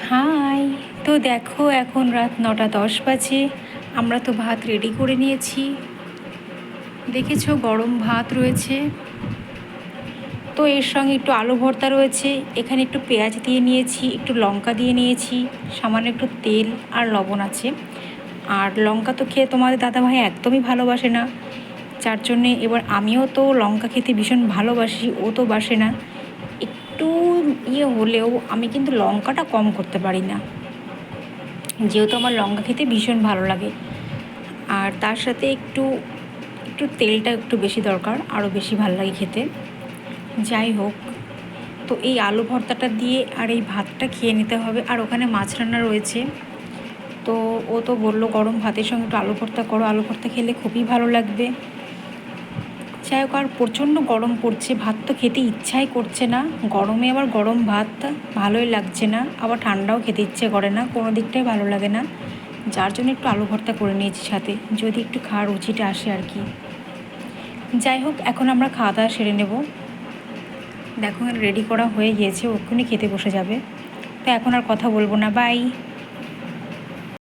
High. তো দেখো এখন রাত 9টা 10 বাজে। আমরা তো ভাত রেডি করে নিয়েছি। দেখেছো গরম ভাত রয়েছে, তো এর সঙ্গে একটু আলু ভর্তা রয়েছে। এখানে একটু পেঁয়াজ দিয়ে নিয়েছি, একটু লঙ্কা দিয়ে নিয়েছি, সামান্য একটু তেল আর লবণ আছে। আর লঙ্কা তো খেয়ে তোমাদের দাদাভাই একদমই ভালোবাসে না, যার জন্যে এবার আমিও তো লঙ্কা খেতে ভীষণ ভালোবাসি, ও তো বাসে না। একটু হলেও আমি কিন্তু লঙ্কাটা কম করতে পারি না, যেহেতু আমার লঙ্কা খেতে ভীষণ ভালো লাগে। আর তার সাথে একটু একটু তেলটা একটু বেশি দরকার, আরও বেশি ভালো লাগে খেতে। যাই হোক, তো এই আলু ভর্তাটা দিয়ে আর এই ভাতটা খেয়ে নিতে হবে। আর ওখানে মাছ রান্না রয়েছে, তো ও তো বললো গরম ভাতের সঙ্গে একটু আলু ভর্তা করো, আলু ভর্তা খেলে খুবই ভালো লাগবে। যাই হোক, আর প্রচণ্ড গরম পড়ছে, ভাত তো খেতে ইচ্ছাই করছে না। গরমে আবার গরম ভাত ভালোই লাগছে না, আবার ঠান্ডাও খেতে ইচ্ছে করে না, কোনো দিকটাই ভালো লাগে না। যার জন্য একটু আলু ভর্তা করে নিয়েছি সাথে, যদি একটু খাওয়ার রুচিটা আসে আর কি। যাই হোক, এখন আমরা খাওয়া দাওয়া সেরে নেব। দেখো রেডি করা হয়ে গিয়েছে, ওক্ষুনি খেতে বসে যাবে। তো এখন আর কথা বলবো না, বাই।